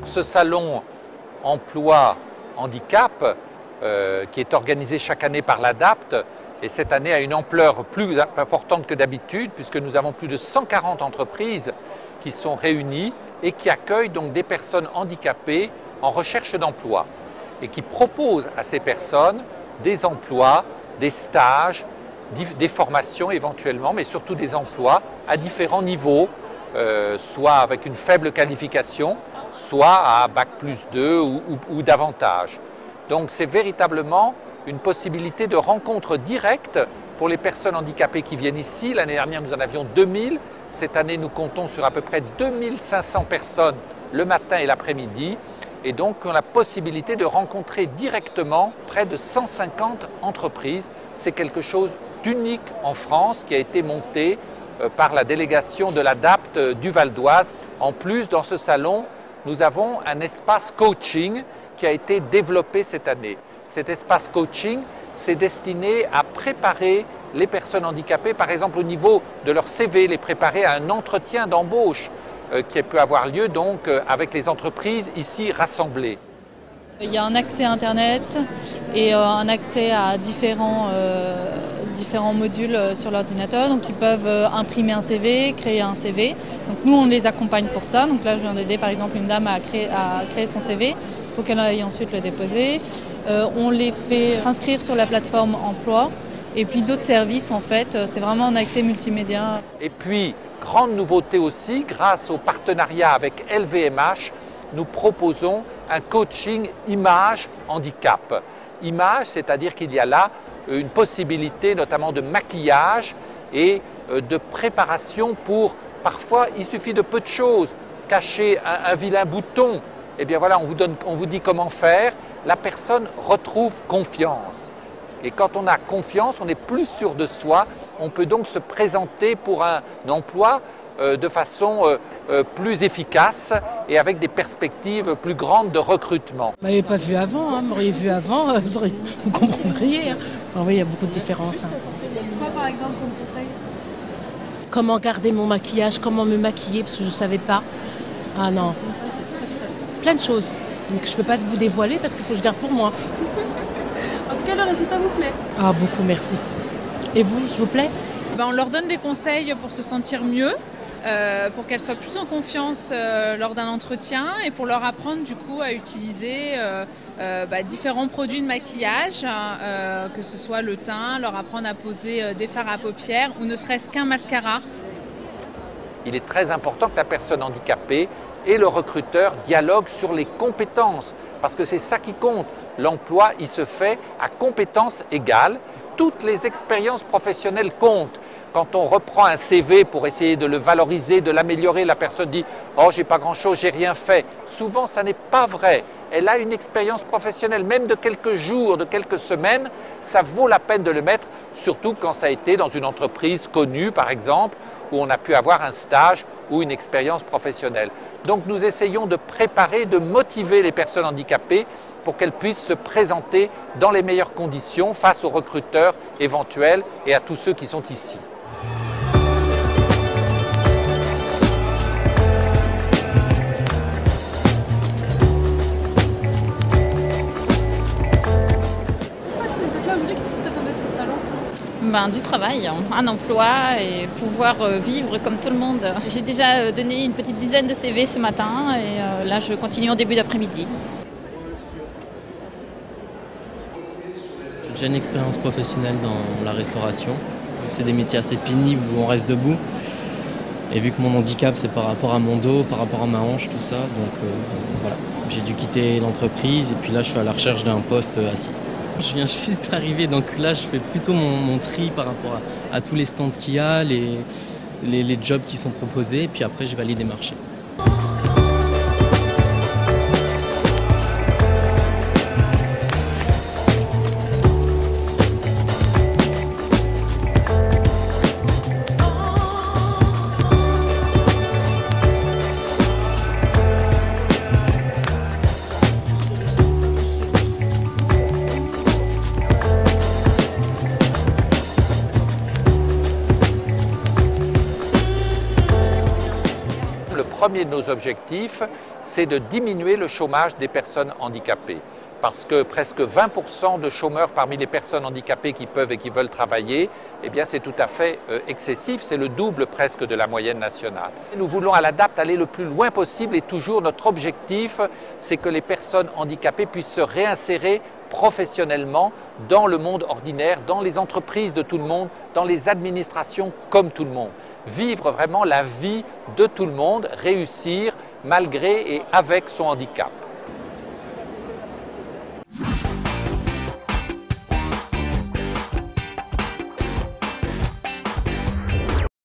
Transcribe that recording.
Ce salon emploi handicap qui est organisé chaque année par l'ADAPT et cette année a une ampleur plus importante que d'habitude puisque nous avons plus de 140 entreprises qui sont réunies et qui accueillent donc des personnes handicapées en recherche d'emploi et qui proposent à ces personnes des emplois, des stages, des formations éventuellement, mais surtout des emplois à différents niveaux, soit avec une faible qualification, soit à Bac+2 ou davantage. Donc c'est véritablement une possibilité de rencontre directe pour les personnes handicapées qui viennent ici. L'année dernière, nous en avions 2000. Cette année, nous comptons sur à peu près 2500 personnes le matin et l'après-midi. Et donc, on a la possibilité de rencontrer directement près de 150 entreprises. C'est quelque chose d'unique en France qui a été monté par la délégation de l'ADAPT du Val d'Oise. En plus, dans ce salon, nous avons un espace coaching qui a été développé cette année. Cet espace coaching, c'est destiné à préparer les personnes handicapées, par exemple au niveau de leur CV, les préparer à un entretien d'embauche qui peut avoir lieu donc avec les entreprises ici rassemblées. Il y a un accès à Internet et un accès à différents modules sur l'ordinateur. Donc ils peuvent imprimer un CV, créer un CV. Donc nous on les accompagne pour ça. Donc là je viens d'aider par exemple une dame à créer son CV pour qu'elle aille ensuite le déposer. On les fait s'inscrire sur la plateforme emploi et puis d'autres services en fait. C'est vraiment un accès multimédia. Et puis grande nouveauté aussi, grâce au partenariat avec LVMH, nous proposons un coaching image handicap. Image, c'est-à-dire qu'il y a là une possibilité notamment de maquillage et de préparation pour, parfois il suffit de peu de choses, cacher un vilain bouton, et bien voilà, on vous dit comment faire, la personne retrouve confiance. Et quand on a confiance, on est plus sûr de soi, on peut donc se présenter pour un emploi de façon plus efficace et avec des perspectives plus grandes de recrutement. Vous ne m'avez pas vu avant, vous m'auriez vu avant, vous comprendriez. Alors oui, il y a beaucoup de différences. Quoi par exemple comme conseil? Comment garder mon maquillage, comment me maquiller, parce que je ne savais pas. Ah non, plein de choses. Donc je ne peux pas vous dévoiler parce qu'il faut que je garde pour moi. En tout cas, le résultat vous plaît? Ah beaucoup, merci. Et vous, s'il vous plaît? On leur donne des conseils pour se sentir mieux, pour qu'elles soient plus en confiance lors d'un entretien et pour leur apprendre du coup à utiliser différents produits de maquillage, que ce soit le teint, leur apprendre à poser des fards à paupières ou ne serait-ce qu'un mascara. Il est très important que la personne handicapée et le recruteur dialoguent sur les compétences parce que c'est ça qui compte. L'emploi, il se fait à compétences égales. Toutes les expériences professionnelles comptent. Quand on reprend un CV pour essayer de le valoriser, de l'améliorer, la personne dit « Oh, j'ai pas grand-chose, j'ai rien fait ». Souvent, ça n'est pas vrai. Elle a une expérience professionnelle, même de quelques jours, de quelques semaines, ça vaut la peine de le mettre, surtout quand ça a été dans une entreprise connue, par exemple, où on a pu avoir un stage ou une expérience professionnelle. Donc, nous essayons de préparer, de motiver les personnes handicapées pour qu'elles puissent se présenter dans les meilleures conditions face aux recruteurs éventuels et à tous ceux qui sont ici. Pourquoi est-ce que vous êtes là aujourd'hui? Qu'est-ce que vous attendez de ce salon? Du travail, un emploi et pouvoir vivre comme tout le monde. J'ai déjà donné une petite dizaine de CV ce matin et là je continue en début d'après-midi. J'ai une expérience professionnelle dans la restauration. C'est des métiers assez pénibles où on reste debout. Et vu que mon handicap c'est par rapport à mon dos, par rapport à ma hanche, tout ça, donc voilà. J'ai dû quitter l'entreprise et puis là je suis à la recherche d'un poste assis. Je viens juste d'arriver, donc là je fais plutôt mon tri par rapport à tous les stands qu'il y a, les jobs qui sont proposés, et puis après je vais aller démarcher. premier de nos objectifs, c'est de diminuer le chômage des personnes handicapées. Parce que presque 20% de chômeurs parmi les personnes handicapées qui peuvent et qui veulent travailler, eh bien c'est tout à fait excessif, c'est le double presque de la moyenne nationale. Nous voulons à l'ADAPT aller le plus loin possible et toujours notre objectif, c'est que les personnes handicapées puissent se réinsérer professionnellement dans le monde ordinaire, dans les entreprises de tout le monde, dans les administrations comme tout le monde. Vivre vraiment la vie de tout le monde, réussir malgré et avec son handicap.